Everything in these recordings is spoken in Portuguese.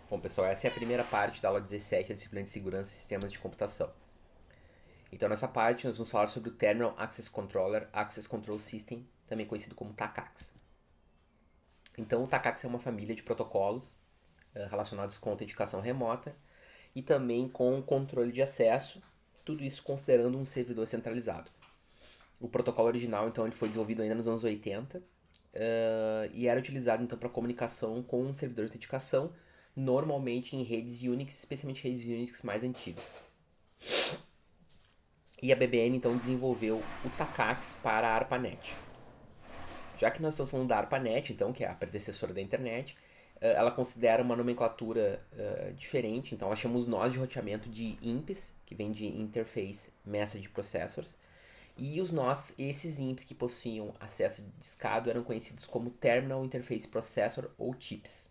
Bom, pessoal, essa é a primeira parte da aula 17 da disciplina de Segurança e Sistemas de Computação. Então, nessa parte, nós vamos falar sobre o Terminal Access Controller, Access Control System, também conhecido como TACACS. Então, o TACACS é uma família de protocolos relacionados com autenticação remota e também com controle de acesso, tudo isso considerando um servidor centralizado. O protocolo original, então, ele foi desenvolvido ainda nos anos 80 e era utilizado, então, para comunicação com um servidor de autenticação, normalmente em redes Unix, especialmente redes Unix mais antigas. E a BBN então desenvolveu o TACACS para a ARPANET. Já que nós estamos falando da ARPANET, então, que é a predecessora da internet, ela considera uma nomenclatura diferente, então ela chama os nós de roteamento de IMPs, que vem de Interface Message Processors, e os nós, esses IMPs que possuíam acesso discado, eram conhecidos como Terminal Interface Processor ou TIPS.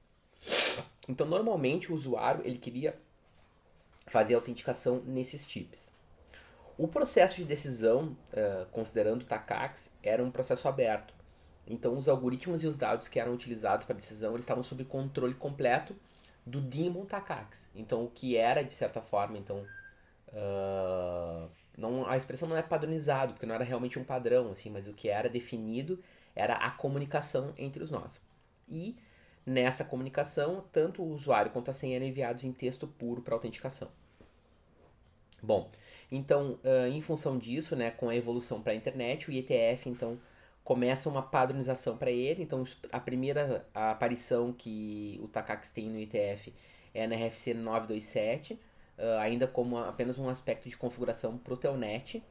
Então, normalmente, o usuário ele queria fazer a autenticação nesses TIPS. O processo de decisão, considerando o TACACS, era um processo aberto. Então, os algoritmos e os dados que eram utilizados para a decisão eles estavam sob controle completo do daemon TACACS. Então, o que era, de certa forma, então, não, a expressão não é padronizado, porque não era realmente um padrão, assim, mas o que era definido era a comunicação entre os nós. E nessa comunicação, tanto o usuário quanto a senha eram enviados em texto puro para autenticação. Bom, então, em função disso, né, com a evolução para a internet, o IETF, então, começa uma padronização para ele. Então, a primeira aparição que o TACACS tem no IETF é na RFC 927, ainda como apenas um aspecto de configuração para o Telnet.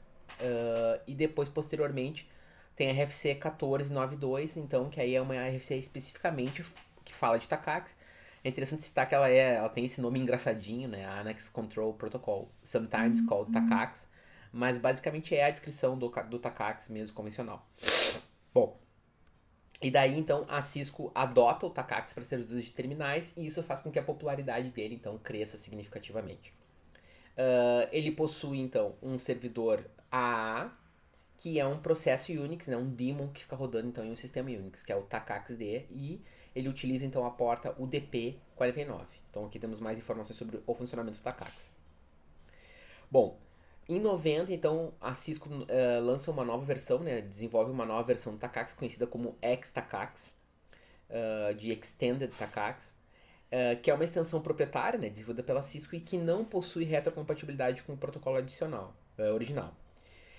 E depois, posteriormente, tem a RFC 1492, então, que aí é uma RFC especificamente que fala de TACACS. É interessante citar que ela tem esse nome engraçadinho, né? Annex Control Protocol, sometimes called TACACS, mas basicamente é a descrição do TACACS mesmo convencional. Bom, e daí então a Cisco adota o TACACS para servidores de terminais e isso faz com que a popularidade dele então cresça significativamente. Ele possui então um servidor AA, que é um processo Unix, né, um daemon que fica rodando então em um sistema Unix, que é o TACACS-D, e ele utiliza então a porta UDP49. Então aqui temos mais informações sobre o funcionamento do TACACS. Bom, em 90, então, a Cisco lança uma nova versão, né, desenvolve uma nova versão do TACACS, conhecida como XTACACS, de Extended TACACS, que é uma extensão proprietária, né, desenvolvida pela Cisco e que não possui retrocompatibilidade com o protocolo original.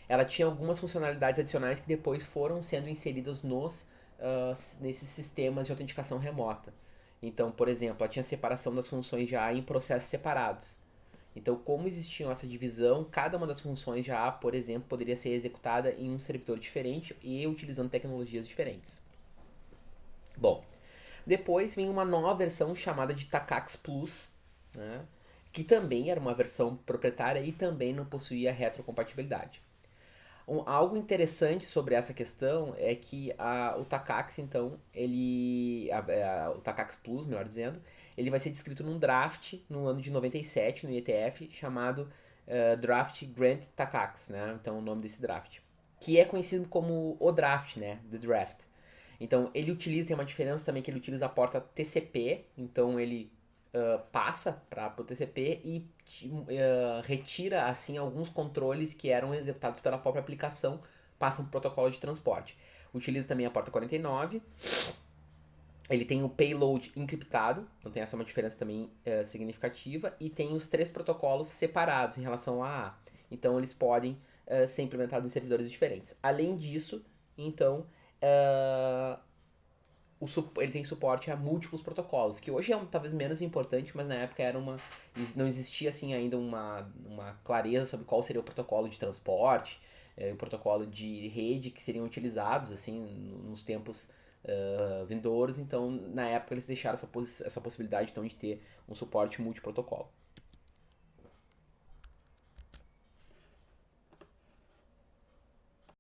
Ela tinha algumas funcionalidades adicionais que depois foram sendo inseridas nesses sistemas de autenticação remota. Então, por exemplo, ela tinha separação das funções já em processos separados. Então, como existia essa divisão, cada uma das funções já, por exemplo, poderia ser executada em um servidor diferente e utilizando tecnologias diferentes. Bom, depois vem uma nova versão chamada de TACACS Plus, né, que também era uma versão proprietária e também não possuía retrocompatibilidade. Algo interessante sobre essa questão é que o TACACS, então, o TACACS Plus, melhor dizendo, ele vai ser descrito num draft no ano de 97 no IETF chamado Draft Grant TACACS, né? Então, o nome desse draft, que é conhecido como o draft, né? The Draft. Então, ele utiliza, tem uma diferença também que ele utiliza a porta TCP, então ele passa para o TCP e retira assim alguns controles que eram executados pela própria aplicação, passam para o protocolo de transporte. Utiliza também a porta 49. Ele tem o payload encriptado, então tem essa uma diferença também significativa, e tem os três protocolos separados em relação a AA. Então eles podem ser implementados em servidores diferentes. Além disso, então ele tem suporte a múltiplos protocolos, que hoje é talvez menos importante, mas na época não existia assim ainda uma clareza sobre qual seria o protocolo de transporte, o protocolo de rede que seriam utilizados assim nos tempos vindouros. Então, na época eles deixaram essa possibilidade então de ter um suporte multiprotocolo.